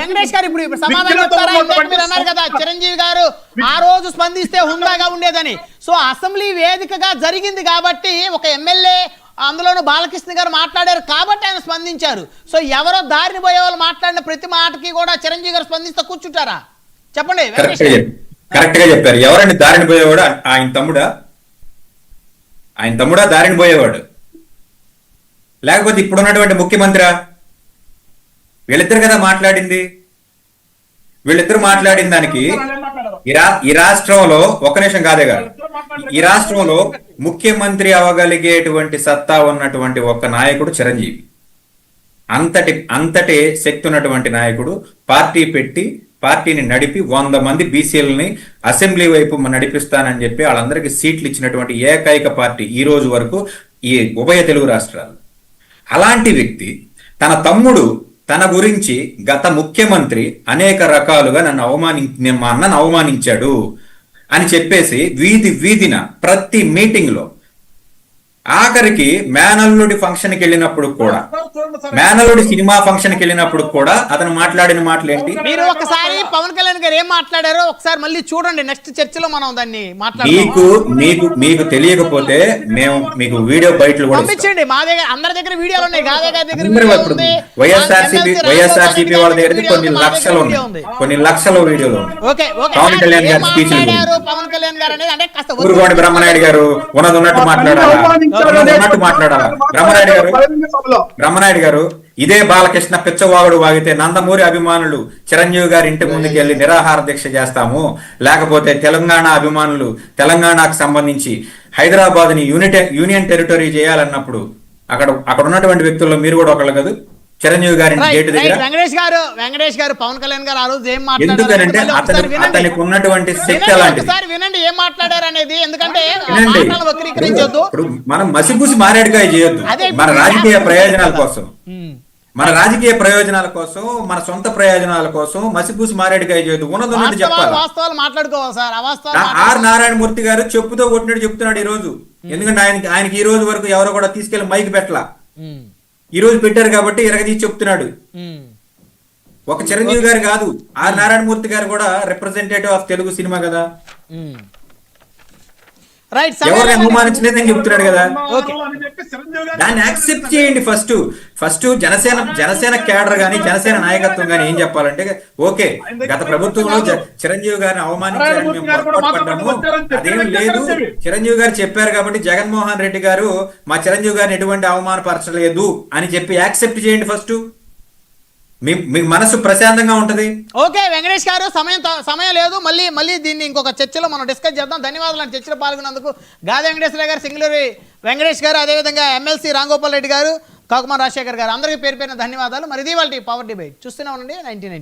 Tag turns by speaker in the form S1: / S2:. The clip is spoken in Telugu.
S1: వెంకటేష్ గారు ఇప్పుడు సమాధానం చెప్తారా? మీరు అన్నారు కదా చిరంజీవి గారు ఆ రోజు స్పందిస్తే హుందాగా ఉండేదని. సో అసెంబ్లీ వేదికగా జరిగింది కాబట్టి ఒక ఎమ్మెల్యే అందులోనూ బాలకృష్ణ గారు మాట్లాడారు కాబట్టి ఆయన స్పందించారు. సో ఎవరో దారిని పోయే వాళ్ళు మాట్లాడిన ప్రతి మాటకి కూడా చిరంజీవి గారు స్పందిస్తే కూర్చుంటారా? చెప్పండి.
S2: కరెక్ట్ గా చెప్పారు. ఎవరండి దారిని పోయేవాడు? ఆయన తమ్ముడా దారిని పోయేవాడు? లేకపోతే ఇప్పుడున్నటువంటి ముఖ్యమంత్రి? వీళ్ళిద్దరు కదా మాట్లాడింది. వీళ్ళిద్దరు మాట్లాడిన దానికి ఈ రాష్ట్రంలో ఒక్క నిమిషం కాదే గారు, ఈ రాష్ట్రంలో ముఖ్యమంత్రి అవ్వగలిగేటువంటి సత్తా ఉన్నటువంటి ఒక నాయకుడు చిరంజీవి. అంతటి శక్తి ఉన్నటువంటి నాయకుడు పార్టీని నడిపి 100 మంది బీసీలని అసెంబ్లీ వైపు నడిపిస్తానని చెప్పి వాళ్ళందరికీ సీట్లు ఇచ్చినటువంటి ఏకైక పార్టీ ఈ రోజు వరకు ఈ ఉభయ తెలుగు రాష్ట్రాలు. అలాంటి వ్యక్తి తన తమ్ముడు తన గురించి గత ముఖ్యమంత్రి అనేక రకాలుగా మా అన్నను అవమానించాడు అని చెప్పేసి వీధిన ప్రతి మీటింగ్ లో, ఆఖరికి మేనల్లుడి ఫంక్షన్కి వెళ్ళినప్పుడు కూడా, మేనల్లుడి సినిమా ఫంక్షన్కి వెళ్ళినప్పుడు కూడా అతను మాట్లాడిన మాటలు ఏంటి?
S1: మీరు ఒకసారి పవన్ కళ్యాణ్ గారు ఏం మాట్లాడారో ఒకసారి మళ్ళీ చూడండి. నెక్స్ట్ చర్చలో మనం దాన్ని
S2: మీకు తెలియకపోతే మేము మీకు వీడియో బయటలు కూడా
S1: పంపించండి. మా దగ్గర అందరి దగ్గర వీడియోలు ఉన్నాయి.
S2: వైఎస్ఆర్సీపీ వాళ్ళ దగ్గర కొన్ని లక్షల వీడియోలు పవన్ కళ్యాణ్ గారి స్పీచ్.
S1: పవన్ కళ్యాణ్ గారు అనేది అంటే
S2: ఊరుగోండి బ్రహ్మనాయుడు గారు ఉన్నట్టు మాట్లాడాలా? బ్రహ్మనాయుడు గారు ఇదే బాలకృష్ణ పిచ్చవాగుడు వాగితే నందమూరి అభిమానులు చిరంజీవి గారి ఇంటి ముందుకు వెళ్లి నిరాహార దీక్ష చేస్తాము, లేకపోతే తెలంగాణ అభిమానులు తెలంగాణకు సంబంధించి హైదరాబాద్ ని యూనియన్ టెరిటరీ చేయాలన్నప్పుడు అక్కడ ఉన్నటువంటి వ్యక్తుల్లో మీరు కూడా ఒకళ్ళు కదా చిరంజీవి గారి గేటు దగ్గర.
S1: వెంకటేష్ గారు పవన్ కళ్యాణ్ గారు ఆ రోజు ఏం
S2: ఎందుకంటే అతనికి ఉన్నటువంటి శక్తి అలాంటిది.
S1: వినండి ఏం మాట్లాడారు అనేది. ఎందుకంటే
S2: ఇప్పుడు మనం మసిపూసి మారేడుకాయ చేయొద్దు. మన రాజకీయ ప్రయోజనాల కోసం మన సొంత ప్రయోజనాల కోసం మసిపూసి మారేడుకాయ చేయొద్దు. ఉన్నది చెప్పాలి.
S1: వాస్తవాలు మాట్లాడుకోవాలి సార్.
S2: ఆర్ నారాయణమూర్తి గారు చెప్పుతో కొట్టినట్టు చెప్తున్నాడు ఈ రోజు. ఎందుకంటే ఆయనకి ఈ రోజు వరకు ఎవరో కూడా తీసుకెళ్లి మైక్ పెట్టలా. ఈ రోజు పెట్టారు కాబట్టి ఎరగదీసి చెప్తున్నాడు. ఒక చిరంజీవి గారు కాదు, ఆర్ నారాయణమూర్తి గారు కూడా రిప్రజెంటేటివ్ ఆఫ్ తెలుగు సినిమా కదా. ఎవరిని అనుమానించలేదని చెప్తున్నాడు కదా. దాన్ని యాక్సెప్ట్ చేయండి. ఫస్ట్ జనసేన క్యాడర్ గాని జనసేన నాయకత్వం గాని ఏం చెప్పాలంటే, ఓకే గత ప్రభుత్వంలో చిరంజీవి గారిని అవమానించారని మేము పొరపాటుపడ్డాము, అదేం లేదు చిరంజీవి గారు చెప్పారు కాబట్టి జగన్మోహన్ రెడ్డి గారు మా చిరంజీవి గారిని ఎటువంటి అవమానపరచలేదు అని చెప్పి యాక్సెప్ట్ చేయండి. ఫస్ట్ మీ మనసు ప్రశాంతంగా ఉంటది.
S1: ఓకే వెంకటేష్ గారు, సమయం లేదు. మళ్ళీ దీన్ని ఇంకొక చర్చలో మనం డిస్కస్ చేద్దాం. ధన్యవాదాలు చర్చలో పాల్గొన్నందుకు. గాది వెంకటేశ్వర గారు, సింగళూరి వెంకటేష్ గారు, అదేవిధంగా ఎమ్మెల్సీ రాంగోపాల్ రెడ్డి గారు, కాకుమార్ రాజశేఖర్ గారు, అందరికీ పేరు ధన్యవాదాలు. మరి ఇది వాళ్ళ పవర్ డిబేట్ చూస్తూనే ఉండండి 1990.